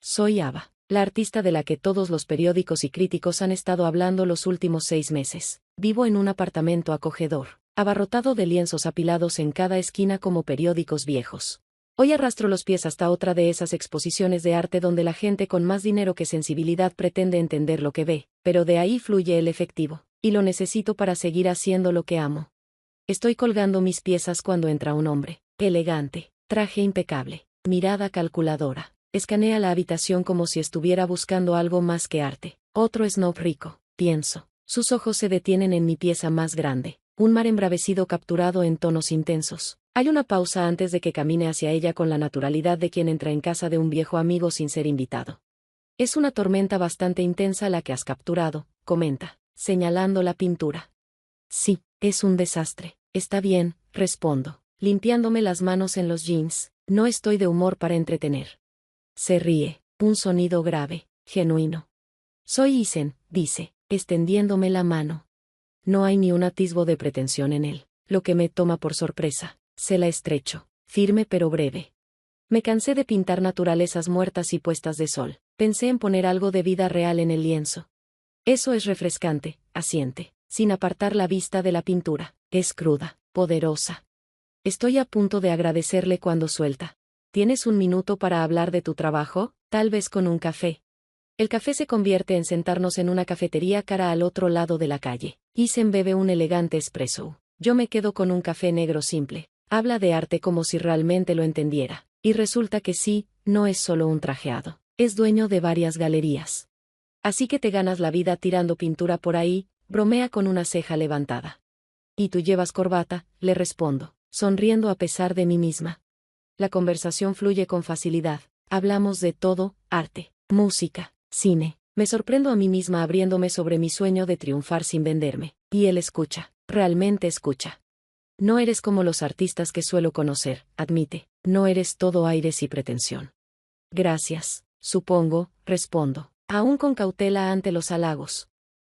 Soy Ava, la artista de la que todos los periódicos y críticos han estado hablando los últimos 6 meses. Vivo en un apartamento acogedor, abarrotado de lienzos apilados en cada esquina como periódicos viejos. Hoy arrastro los pies hasta otra de esas exposiciones de arte donde la gente con más dinero que sensibilidad pretende entender lo que ve, pero de ahí fluye el efectivo, y lo necesito para seguir haciendo lo que amo. Estoy colgando mis piezas cuando entra un hombre, elegante, traje impecable, mirada calculadora. Escanea la habitación como si estuviera buscando algo más que arte. Otro snob rico, pienso. Sus ojos se detienen en mi pieza más grande, un mar embravecido capturado en tonos intensos. Hay una pausa antes de que camine hacia ella con la naturalidad de quien entra en casa de un viejo amigo sin ser invitado. Es una tormenta bastante intensa la que has capturado, comenta, señalando la pintura. Sí, es un desastre. Está bien, respondo, limpiándome las manos en los jeans. No estoy de humor para entretener. Se ríe, un sonido grave, genuino. Soy Isen, dice, extendiéndome la mano. No hay ni un atisbo de pretensión en él, lo que me toma por sorpresa. Se la estrecho, firme pero breve. Me cansé de pintar naturalezas muertas y puestas de sol. Pensé en poner algo de vida real en el lienzo. Eso es refrescante, asiente, sin apartar la vista de la pintura. Es cruda, poderosa. Estoy a punto de agradecerle cuando suelta. ¿Tienes un minuto para hablar de tu trabajo? Tal vez con un café. El café se convierte en sentarnos en una cafetería cara al otro lado de la calle. Isen bebe un elegante espresso. Yo me quedo con un café negro simple. Habla de arte como si realmente lo entendiera. Y resulta que sí, no es solo un trajeado. Es dueño de varias galerías. Así que te ganas la vida tirando pintura por ahí, bromea con una ceja levantada. ¿Y tú llevas corbata? Le respondo, sonriendo a pesar de mí misma. La conversación fluye con facilidad. Hablamos de todo, arte, música, cine. Me sorprendo a mí misma abriéndome sobre mi sueño de triunfar sin venderme. Y él escucha, realmente escucha. No eres como los artistas que suelo conocer, admite. No eres todo aires y pretensión. Gracias, supongo, respondo, aún con cautela ante los halagos.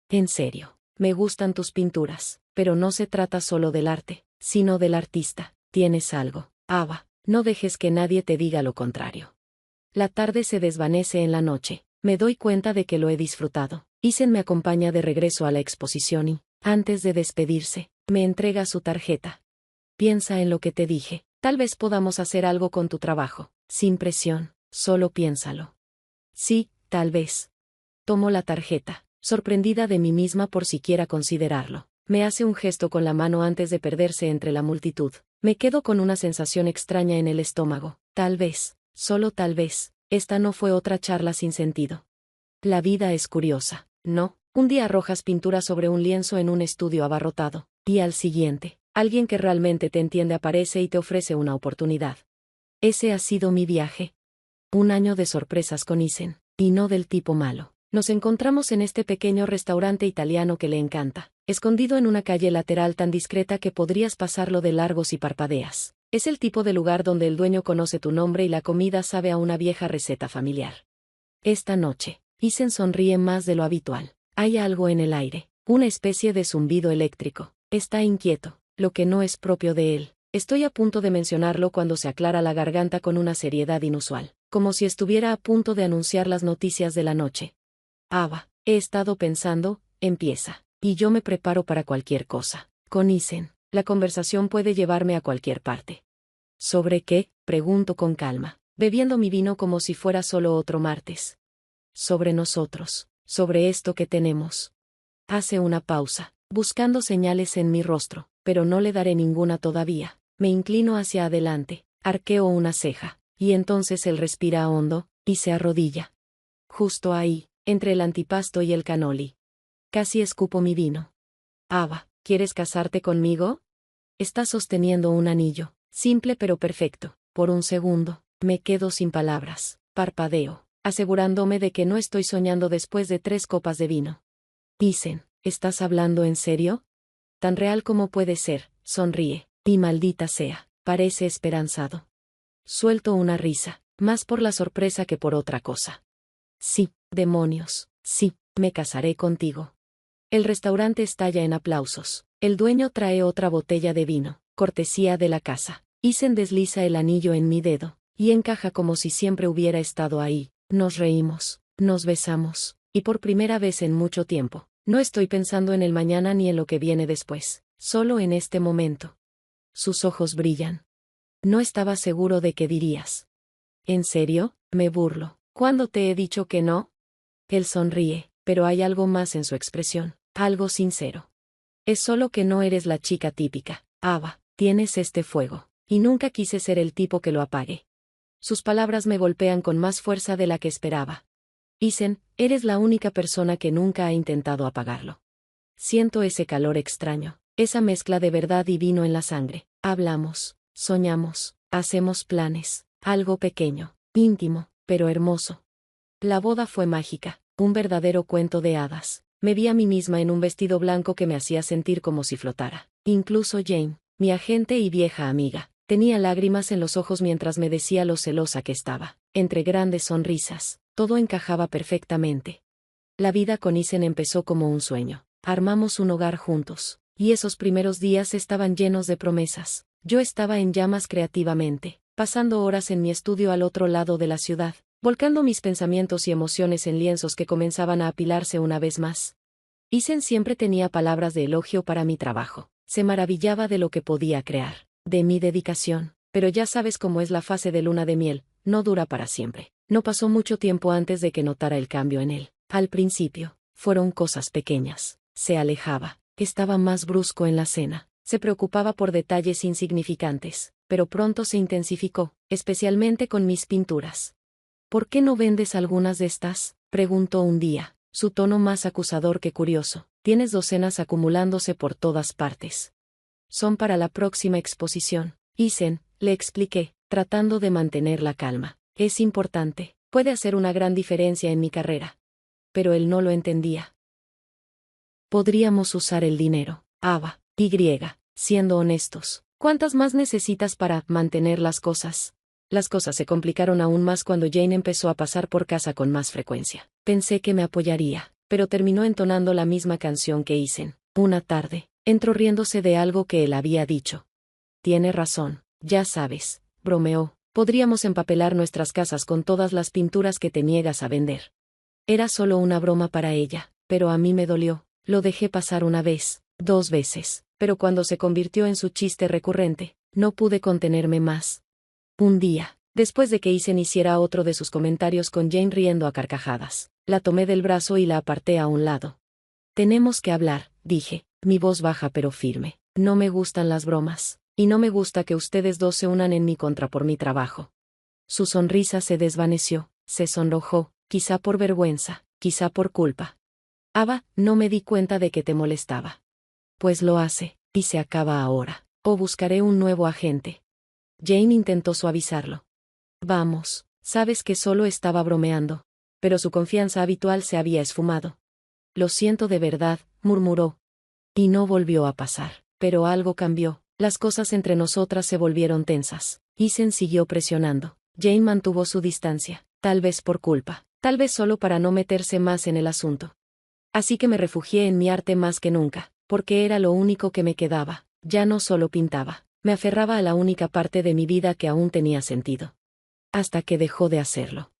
En serio, me gustan tus pinturas, pero no se trata solo del arte, sino del artista. Tienes algo, Ava. No dejes que nadie te diga lo contrario. La tarde se desvanece en la noche. Me doy cuenta de que lo he disfrutado. Isen me acompaña de regreso a la exposición y, antes de despedirse, me entrega su tarjeta. Piensa en lo que te dije. Tal vez podamos hacer algo con tu trabajo. Sin presión, solo piénsalo. Sí, tal vez. Tomo la tarjeta, sorprendida de mí misma por siquiera considerarlo. Me hace un gesto con la mano antes de perderse entre la multitud. Me quedo con una sensación extraña en el estómago. Tal vez, solo tal vez, esta no fue otra charla sin sentido. La vida es curiosa, ¿no? Un día arrojas pintura sobre un lienzo en un estudio abarrotado, y al siguiente, alguien que realmente te entiende aparece y te ofrece una oportunidad. Ese ha sido mi viaje. Un año de sorpresas con Isen, y no del tipo malo. Nos encontramos en este pequeño restaurante italiano que le encanta, escondido en una calle lateral tan discreta que podrías pasarlo de largo si parpadeas. Es el tipo de lugar donde el dueño conoce tu nombre y la comida sabe a una vieja receta familiar. Esta noche, Isen sonríe más de lo habitual. Hay algo en el aire, una especie de zumbido eléctrico. Está inquieto, lo que no es propio de él. Estoy a punto de mencionarlo cuando se aclara la garganta con una seriedad inusual, como si estuviera a punto de anunciar las noticias de la noche. Ava, he estado pensando, empieza, y yo me preparo para cualquier cosa. Con Isen, la conversación puede llevarme a cualquier parte. ¿Sobre qué? Pregunto con calma, bebiendo mi vino como si fuera solo otro martes. Sobre nosotros, sobre esto que tenemos. Hace una pausa, buscando señales en mi rostro, pero no le daré ninguna todavía. Me inclino hacia adelante, arqueo una ceja, y entonces él respira hondo, y se arrodilla. Justo ahí, entre el antipasto y el cannoli. Casi escupo mi vino. Ava, ¿quieres casarte conmigo? Está sosteniendo un anillo, simple pero perfecto. Por un segundo, me quedo sin palabras, parpadeo, asegurándome de que no estoy soñando después de 3 copas de vino. Dicen, ¿estás hablando en serio? Tan real como puede ser, sonríe, y maldita sea, parece esperanzado. Suelto una risa, más por la sorpresa que por otra cosa. Sí, demonios, sí, me casaré contigo. El restaurante estalla en aplausos. El dueño trae otra botella de vino, cortesía de la casa. Isen desliza el anillo en mi dedo, y encaja como si siempre hubiera estado ahí. Nos reímos, nos besamos, y por primera vez en mucho tiempo, no estoy pensando en el mañana ni en lo que viene después, solo en este momento. Sus ojos brillan. No estaba seguro de qué dirías. ¿En serio? Me burlo. ¿Cuándo te he dicho que no? Él sonríe, pero hay algo más en su expresión, algo sincero. Es solo que no eres la chica típica, Ava, tienes este fuego, y nunca quise ser el tipo que lo apague. Sus palabras me golpean con más fuerza de la que esperaba. Isen, eres la única persona que nunca ha intentado apagarlo. Siento ese calor extraño, esa mezcla de verdad y vino en la sangre. Hablamos, soñamos, hacemos planes, algo pequeño, íntimo, pero hermoso. La boda fue mágica, un verdadero cuento de hadas. Me vi a mí misma en un vestido blanco que me hacía sentir como si flotara. Incluso Jane, mi agente y vieja amiga, tenía lágrimas en los ojos mientras me decía lo celosa que estaba. Entre grandes sonrisas, todo encajaba perfectamente. La vida con Isen empezó como un sueño. Armamos un hogar juntos, y esos primeros días estaban llenos de promesas. Yo estaba en llamas creativamente, pasando horas en mi estudio al otro lado de la ciudad, volcando mis pensamientos y emociones en lienzos que comenzaban a apilarse una vez más. Isen siempre tenía palabras de elogio para mi trabajo. Se maravillaba de lo que podía crear, de mi dedicación, pero ya sabes cómo es la fase de luna de miel, no dura para siempre. No pasó mucho tiempo antes de que notara el cambio en él. Al principio, fueron cosas pequeñas. Se alejaba, estaba más brusco en la cena, se preocupaba por detalles insignificantes, pero pronto se intensificó, especialmente con mis pinturas. ¿Por qué no vendes algunas de estas?, preguntó un día, su tono más acusador que curioso. Tienes docenas acumulándose por todas partes. Son para la próxima exposición. Isen, le expliqué, tratando de mantener la calma. Es importante, puede hacer una gran diferencia en mi carrera. Pero él no lo entendía. Podríamos usar el dinero, Ava, siendo honestos. ¿Cuántas más necesitas para mantener las cosas? Las cosas se complicaron aún más cuando Jane empezó a pasar por casa con más frecuencia. Pensé que me apoyaría, pero terminó entonando la misma canción que Isen. Una tarde, entró riéndose de algo que él había dicho. Tiene razón, ya sabes, bromeó, podríamos empapelar nuestras casas con todas las pinturas que te niegas a vender. Era solo una broma para ella, pero a mí me dolió. Lo dejé pasar una vez, 2 veces, pero cuando se convirtió en su chiste recurrente, no pude contenerme más. Un día, después de que Isen hiciera otro de sus comentarios con Jane riendo a carcajadas, la tomé del brazo y la aparté a un lado. Tenemos que hablar, dije, mi voz baja pero firme. No me gustan las bromas, y no me gusta que ustedes dos se unan en mi contra por mi trabajo. Su sonrisa se desvaneció, se sonrojó, quizá por vergüenza, quizá por culpa. Ava, no me di cuenta de que te molestaba. Pues lo hace, y se acaba ahora. O buscaré un nuevo agente. Jane intentó suavizarlo. Vamos, sabes que solo estaba bromeando. Pero su confianza habitual se había esfumado. Lo siento de verdad, murmuró. Y no volvió a pasar. Pero algo cambió. Las cosas entre nosotras se volvieron tensas. Isen siguió presionando. Jane mantuvo su distancia, tal vez por culpa, tal vez solo para no meterse más en el asunto. Así que me refugié en mi arte más que nunca, porque era lo único que me quedaba. Ya no solo pintaba, me aferraba a la única parte de mi vida que aún tenía sentido. Hasta que dejó de hacerlo.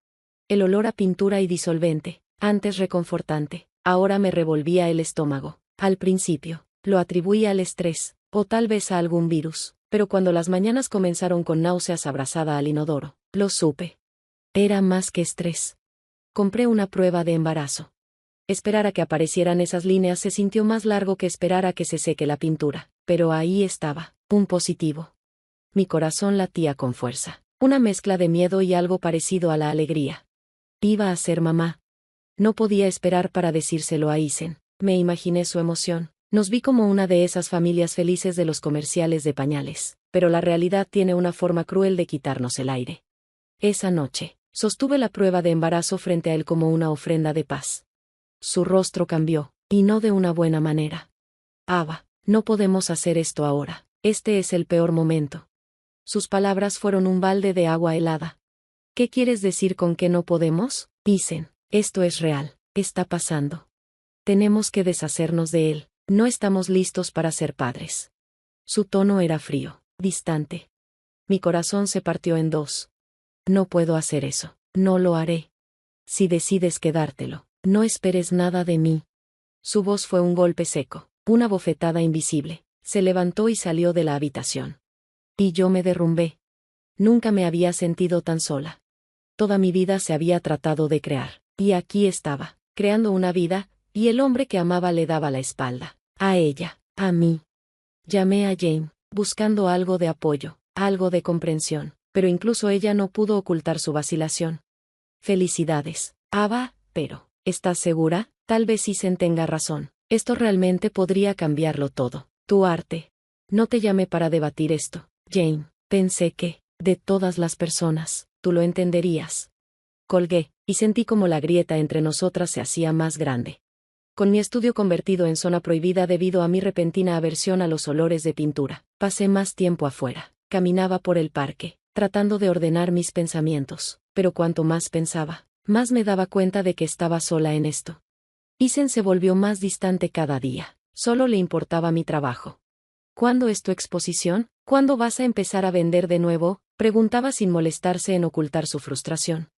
El olor a pintura y disolvente, antes reconfortante, ahora me revolvía el estómago. Al principio, lo atribuía al estrés, o tal vez a algún virus, pero cuando las mañanas comenzaron con náuseas abrazada al inodoro, lo supe. Era más que estrés. Compré una prueba de embarazo. Esperar a que aparecieran esas líneas se sintió más largo que esperar a que se seque la pintura, pero ahí estaba, un positivo. Mi corazón latía con fuerza, una mezcla de miedo y algo parecido a la alegría. Iba a ser mamá. No podía esperar para decírselo a Isen. Me imaginé su emoción. Nos vi como una de esas familias felices de los comerciales de pañales, pero la realidad tiene una forma cruel de quitarnos el aire. Esa noche, sostuve la prueba de embarazo frente a él como una ofrenda de paz. Su rostro cambió, y no de una buena manera. Ava, no podemos hacer esto ahora, este es el peor momento. Sus palabras fueron un balde de agua helada. ¿Qué quieres decir con que no podemos? Dicen, esto es real, está pasando. Tenemos que deshacernos de él, no estamos listos para ser padres. Su tono era frío, distante. Mi corazón se partió en dos. No puedo hacer eso, no lo haré. Si decides quedártelo, no esperes nada de mí. Su voz fue un golpe seco, una bofetada invisible. Se levantó y salió de la habitación. Y yo me derrumbé. Nunca me había sentido tan sola. Toda mi vida se había tratado de crear, y aquí estaba, creando una vida, y el hombre que amaba le daba la espalda. A ella, a mí. Llamé a Jane, buscando algo de apoyo, algo de comprensión, pero incluso ella no pudo ocultar su vacilación. Felicidades, Ava, pero, ¿estás segura? Tal vez Isen tenga razón. Esto realmente podría cambiarlo todo. Tu arte. No te llamé para debatir esto, Jane. Pensé que, de todas las personas, tú lo entenderías. Colgué, y sentí como la grieta entre nosotras se hacía más grande. Con mi estudio convertido en zona prohibida debido a mi repentina aversión a los olores de pintura, pasé más tiempo afuera. Caminaba por el parque, tratando de ordenar mis pensamientos, pero cuanto más pensaba, más me daba cuenta de que estaba sola en esto. Isen se volvió más distante cada día. Solo le importaba mi trabajo. ¿Cuándo es tu exposición? ¿Cuándo vas a empezar a vender de nuevo? Preguntaba sin molestarse en ocultar su frustración.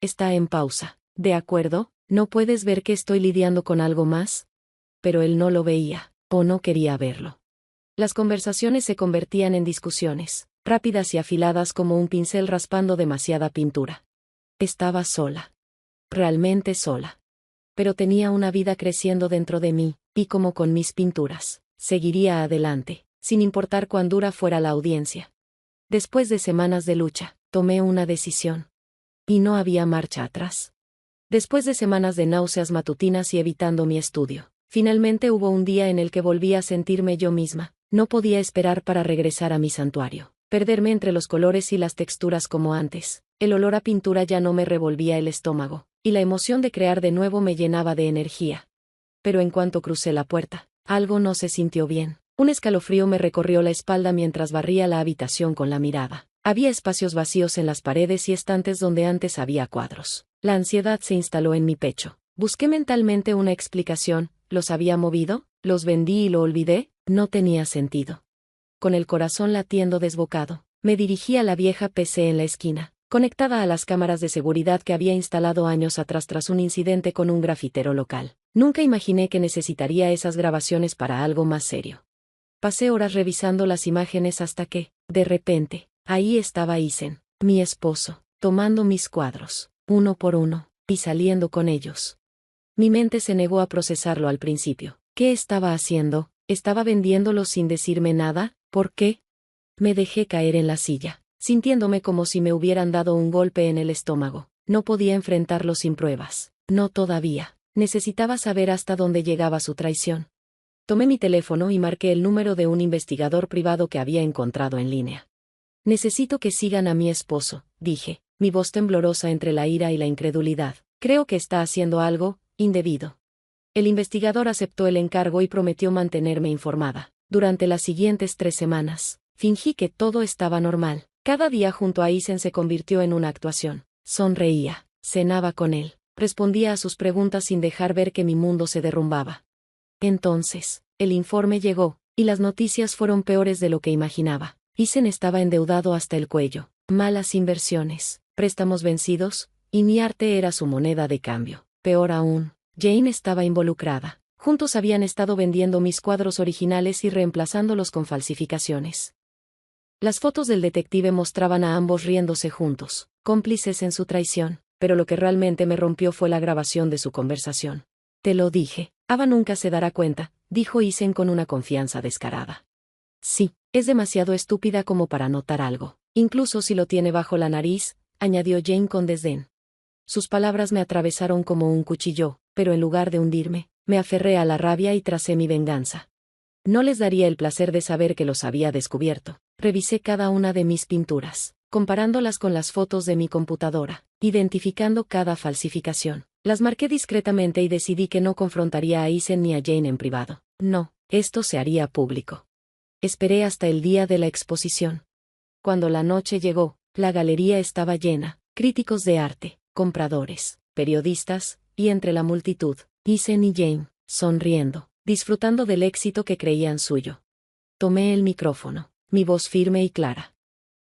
Está en pausa. ¿De acuerdo? ¿No puedes ver que estoy lidiando con algo más? Pero él no lo veía, o no quería verlo. Las conversaciones se convertían en discusiones, rápidas y afiladas como un pincel raspando demasiada pintura. Estaba sola. Realmente sola. Pero tenía una vida creciendo dentro de mí, y como con mis pinturas, seguiría adelante, sin importar cuán dura fuera la audiencia. Después de semanas de lucha, tomé una decisión. Y no había marcha atrás. Después de semanas de náuseas matutinas y evitando mi estudio, finalmente hubo un día en el que volví a sentirme yo misma. No podía esperar para regresar a mi santuario, perderme entre los colores y las texturas como antes. El olor a pintura ya no me revolvía el estómago, y la emoción de crear de nuevo me llenaba de energía. Pero en cuanto crucé la puerta, algo no se sintió bien. Un escalofrío me recorrió la espalda mientras barría la habitación con la mirada. Había espacios vacíos en las paredes y estantes donde antes había cuadros. La ansiedad se instaló en mi pecho. Busqué mentalmente una explicación. ¿Los había movido? ¿Los vendí y lo olvidé? No tenía sentido. Con el corazón latiendo desbocado, me dirigí a la vieja PC en la esquina, conectada a las cámaras de seguridad que había instalado años atrás tras un incidente con un grafitero local. Nunca imaginé que necesitaría esas grabaciones para algo más serio. Pasé horas revisando las imágenes hasta que, de repente, ahí estaba Isen, mi esposo, tomando mis cuadros, uno por uno, y saliendo con ellos. Mi mente se negó a procesarlo al principio. ¿Qué estaba haciendo? ¿Estaba vendiéndolos sin decirme nada? ¿Por qué? Me dejé caer en la silla, sintiéndome como si me hubieran dado un golpe en el estómago. No podía enfrentarlo sin pruebas. No todavía. Necesitaba saber hasta dónde llegaba su traición. Tomé mi teléfono y marqué el número de un investigador privado que había encontrado en línea. Necesito que sigan a mi esposo, dije, mi voz temblorosa entre la ira y la incredulidad. Creo que está haciendo algo indebido. El investigador aceptó el encargo y prometió mantenerme informada. Durante las siguientes 3 semanas, fingí que todo estaba normal. Cada día junto a Isen se convirtió en una actuación. Sonreía, cenaba con él, respondía a sus preguntas sin dejar ver que mi mundo se derrumbaba. Entonces, el informe llegó, y las noticias fueron peores de lo que imaginaba. Isen estaba endeudado hasta el cuello, malas inversiones, préstamos vencidos, y mi arte era su moneda de cambio. Peor aún, Jane estaba involucrada. Juntos habían estado vendiendo mis cuadros originales y reemplazándolos con falsificaciones. Las fotos del detective mostraban a ambos riéndose juntos, cómplices en su traición, pero lo que realmente me rompió fue la grabación de su conversación. Te lo dije, Ava nunca se dará cuenta, dijo Isen con una confianza descarada. Sí, es demasiado estúpida como para notar algo, incluso si lo tiene bajo la nariz, añadió Jane con desdén. Sus palabras me atravesaron como un cuchillo, pero en lugar de hundirme, me aferré a la rabia y tracé mi venganza. No les daría el placer de saber que los había descubierto. Revisé cada una de mis pinturas, comparándolas con las fotos de mi computadora, identificando cada falsificación. Las marqué discretamente y decidí que no confrontaría a Isen ni a Jane en privado. No, esto se haría público. Esperé hasta el día de la exposición. Cuando la noche llegó, la galería estaba llena, críticos de arte, compradores, periodistas, y entre la multitud, Isen y Jane, sonriendo, disfrutando del éxito que creían suyo. Tomé el micrófono, mi voz firme y clara.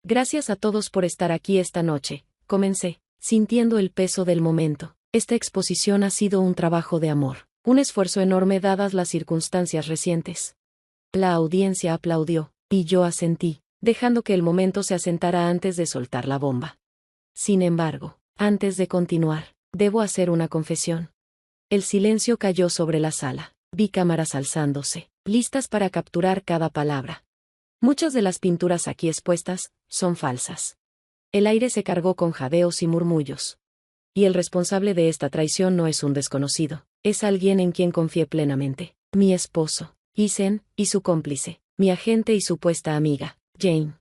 Gracias a todos por estar aquí esta noche, comencé, sintiendo el peso del momento. Esta exposición ha sido un trabajo de amor, un esfuerzo enorme dadas las circunstancias recientes. La audiencia aplaudió, y yo asentí, dejando que el momento se asentara antes de soltar la bomba. Sin embargo, antes de continuar, debo hacer una confesión. El silencio cayó sobre la sala. Vi cámaras alzándose, listas para capturar cada palabra. Muchas de las pinturas aquí expuestas son falsas. El aire se cargó con jadeos y murmullos. Y el responsable de esta traición no es un desconocido, es alguien en quien confié plenamente. Mi esposo, Ethan, y su cómplice, mi agente y supuesta amiga, Jane.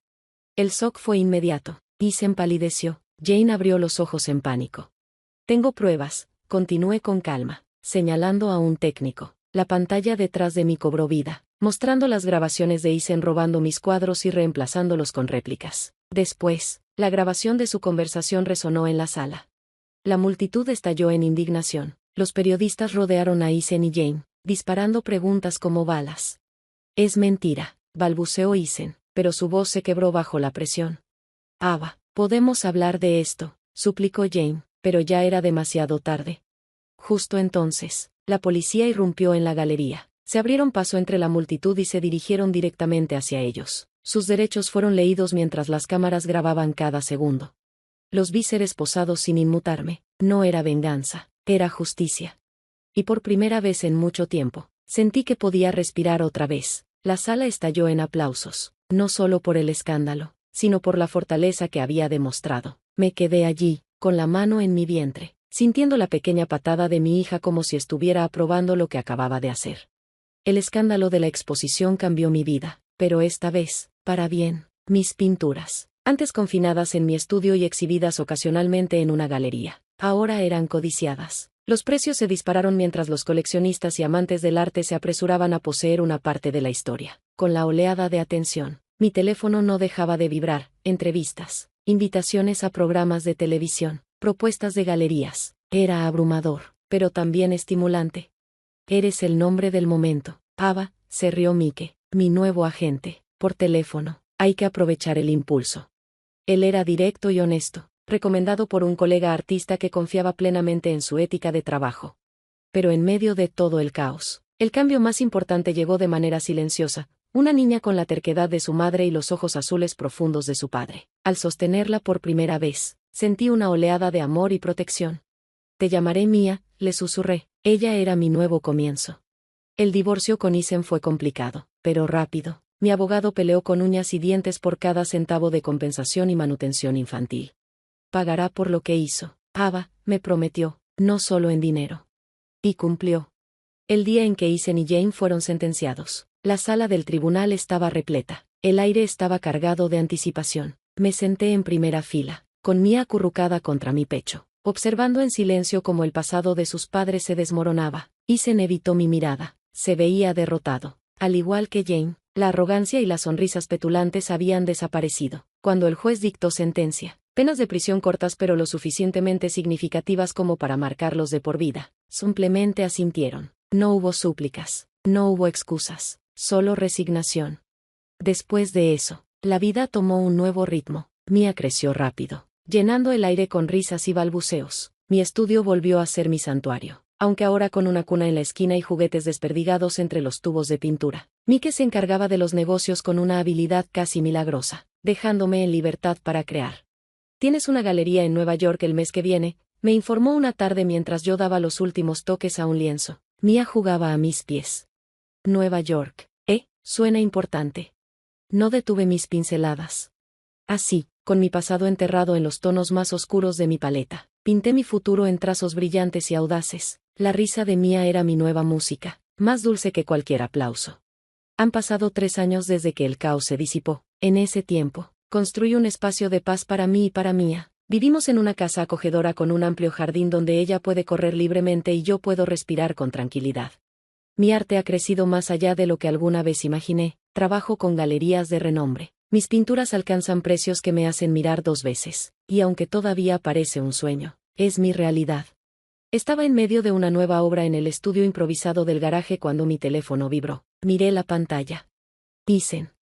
El shock fue inmediato. Ethan palideció. Jane abrió los ojos en pánico. Tengo pruebas, continué con calma, señalando a un técnico. La pantalla detrás de mí cobró vida, mostrando las grabaciones de Ethan robando mis cuadros y reemplazándolos con réplicas. Después, la grabación de su conversación resonó en la sala. La multitud estalló en indignación. Los periodistas rodearon a Ethan y Jane, disparando preguntas como balas. Es mentira, balbuceó Ethan, pero su voz se quebró bajo la presión. Ava, podemos hablar de esto, suplicó Jane, pero ya era demasiado tarde. Justo entonces, la policía irrumpió en la galería. Se abrieron paso entre la multitud y se dirigieron directamente hacia ellos. Sus derechos fueron leídos mientras las cámaras grababan cada segundo. Los vi ser esposados sin inmutarme. No era venganza, era justicia. Y por primera vez en mucho tiempo, sentí que podía respirar otra vez. La sala estalló en aplausos, no solo por el escándalo, sino por la fortaleza que había demostrado. Me quedé allí, con la mano en mi vientre, sintiendo la pequeña patada de mi hija como si estuviera aprobando lo que acababa de hacer. El escándalo de la exposición cambió mi vida, pero esta vez, para bien. Mis pinturas, antes confinadas en mi estudio y exhibidas ocasionalmente en una galería, ahora eran codiciadas. Los precios se dispararon mientras los coleccionistas y amantes del arte se apresuraban a poseer una parte de la historia. Con la oleada de atención, mi teléfono no dejaba de vibrar. Entrevistas, invitaciones a programas de televisión, propuestas de galerías. Era abrumador, pero también estimulante. Eres el nombre del momento, Ava, se rió Mike, mi nuevo agente, por teléfono. Hay que aprovechar el impulso. Él era directo y honesto, recomendado por un colega artista que confiaba plenamente en su ética de trabajo. Pero en medio de todo el caos, el cambio más importante llegó de manera silenciosa. Una niña con la terquedad de su madre y los ojos azules profundos de su padre. Al sostenerla por primera vez, sentí una oleada de amor y protección. Te llamaré Mía, le susurré. Ella era mi nuevo comienzo. El divorcio con Ethan fue complicado, pero rápido. Mi abogado peleó con uñas y dientes por cada centavo de compensación y manutención infantil. Pagará por lo que hizo. Ava, me prometió, no solo en dinero. Y cumplió. El día en que Ethan y Jane fueron sentenciados, la sala del tribunal estaba repleta. El aire estaba cargado de anticipación. Me senté en primera fila, con Mía acurrucada contra mi pecho, observando en silencio cómo el pasado de sus padres se desmoronaba. Ethan evitó mi mirada. Se veía derrotado. Al igual que Jane, la arrogancia y las sonrisas petulantes habían desaparecido. Cuando el juez dictó sentencia, penas de prisión cortas pero lo suficientemente significativas como para marcarlos de por vida, simplemente asintieron. No hubo súplicas, no hubo excusas, solo resignación. Después de eso, la vida tomó un nuevo ritmo. Mía creció rápido, llenando el aire con risas y balbuceos. Mi estudio volvió a ser mi santuario, aunque ahora con una cuna en la esquina y juguetes desperdigados entre los tubos de pintura. Mike se encargaba de los negocios con una habilidad casi milagrosa, dejándome en libertad para crear. Tienes una galería en Nueva York el mes que viene, me informó una tarde mientras yo daba los últimos toques a un lienzo. Mía jugaba a mis pies. Nueva York, suena importante. No detuve mis pinceladas. Así, con mi pasado enterrado en los tonos más oscuros de mi paleta, pinté mi futuro en trazos brillantes y audaces. La risa de Mía era mi nueva música, más dulce que cualquier aplauso. Han pasado 3 años desde que el caos se disipó. En ese tiempo, construí un espacio de paz para mí y para Mía. Vivimos en una casa acogedora con un amplio jardín donde ella puede correr libremente y yo puedo respirar con tranquilidad. Mi arte ha crecido más allá de lo que alguna vez imaginé. Trabajo con galerías de renombre. Mis pinturas alcanzan precios que me hacen mirar 2 veces, y aunque todavía parece un sueño, es mi realidad. Estaba en medio de una nueva obra en el estudio improvisado del garaje cuando mi teléfono vibró. Miré la pantalla. Ethan.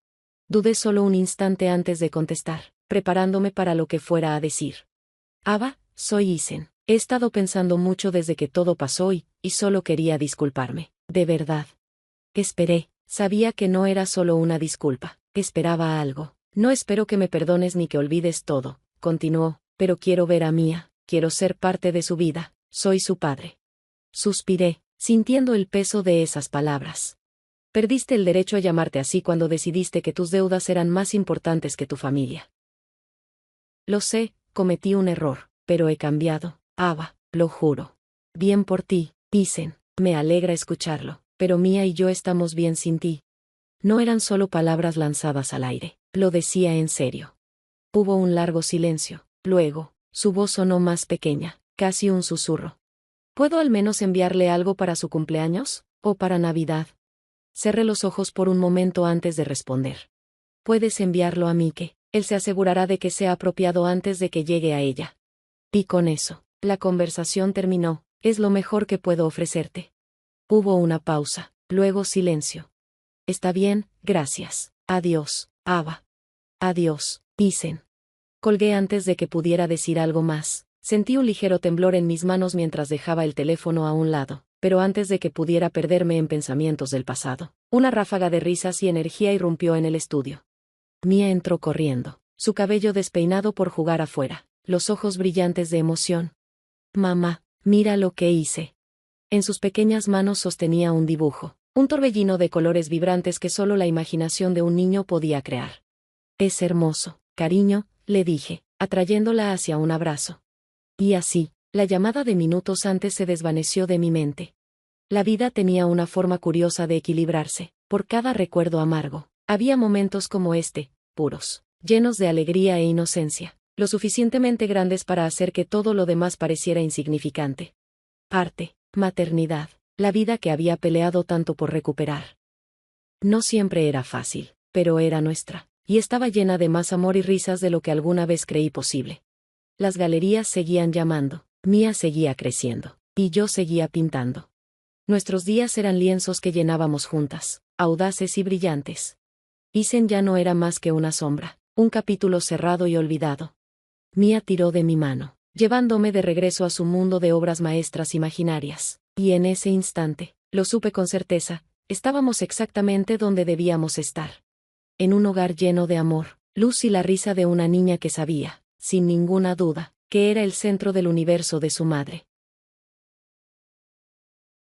Dudé solo un instante antes de contestar, preparándome para lo que fuera a decir. Ava, soy Ethan. He estado pensando mucho desde que todo pasó y solo quería disculparme. De verdad. Esperé. Sabía que no era solo una disculpa. Esperaba algo. No espero que me perdones ni que olvides todo, continuó, pero quiero ver a Mía, quiero ser parte de su vida, soy su padre. Suspiré, sintiendo el peso de esas palabras. Perdiste el derecho a llamarte así cuando decidiste que tus deudas eran más importantes que tu familia. Lo sé, cometí un error, pero he cambiado, Ava, lo juro. Bien por ti, dicen, me alegra escucharlo, pero Mía y yo estamos bien sin ti. No eran solo palabras lanzadas al aire, lo decía en serio. Hubo un largo silencio, luego, su voz sonó más pequeña, casi un susurro. ¿Puedo al menos enviarle algo para su cumpleaños? ¿O para Navidad? Cerré los ojos por un momento antes de responder. Puedes enviarlo a Mike, él se asegurará de que sea apropiado antes de que llegue a ella. Y con eso, la conversación terminó, es lo mejor que puedo ofrecerte. Hubo una pausa, luego silencio. Está bien, gracias. Adiós, Ava. Adiós, dicen. Colgué antes de que pudiera decir algo más. Sentí un ligero temblor en mis manos mientras dejaba el teléfono a un lado, pero antes de que pudiera perderme en pensamientos del pasado, una ráfaga de risas y energía irrumpió en el estudio. Mía entró corriendo, su cabello despeinado por jugar afuera, los ojos brillantes de emoción. Mamá, mira lo que hice. En sus pequeñas manos sostenía un dibujo. Un torbellino de colores vibrantes que solo la imaginación de un niño podía crear. Es hermoso, cariño, le dije, atrayéndola hacia un abrazo. Y así, la llamada de minutos antes se desvaneció de mi mente. La vida tenía una forma curiosa de equilibrarse, por cada recuerdo amargo. Había momentos como este, puros, llenos de alegría e inocencia, lo suficientemente grandes para hacer que todo lo demás pareciera insignificante. Arte, maternidad. La vida que había peleado tanto por recuperar. No siempre era fácil, pero era nuestra, y estaba llena de más amor y risas de lo que alguna vez creí posible. Las galerías seguían llamando, Mía seguía creciendo, y yo seguía pintando. Nuestros días eran lienzos que llenábamos juntas, audaces y brillantes. Isen ya no era más que una sombra, un capítulo cerrado y olvidado. Mía tiró de mi mano, llevándome de regreso a su mundo de obras maestras imaginarias. Y en ese instante, lo supe con certeza, estábamos exactamente donde debíamos estar. En un hogar lleno de amor, luz y la risa de una niña que sabía, sin ninguna duda, que era el centro del universo de su madre.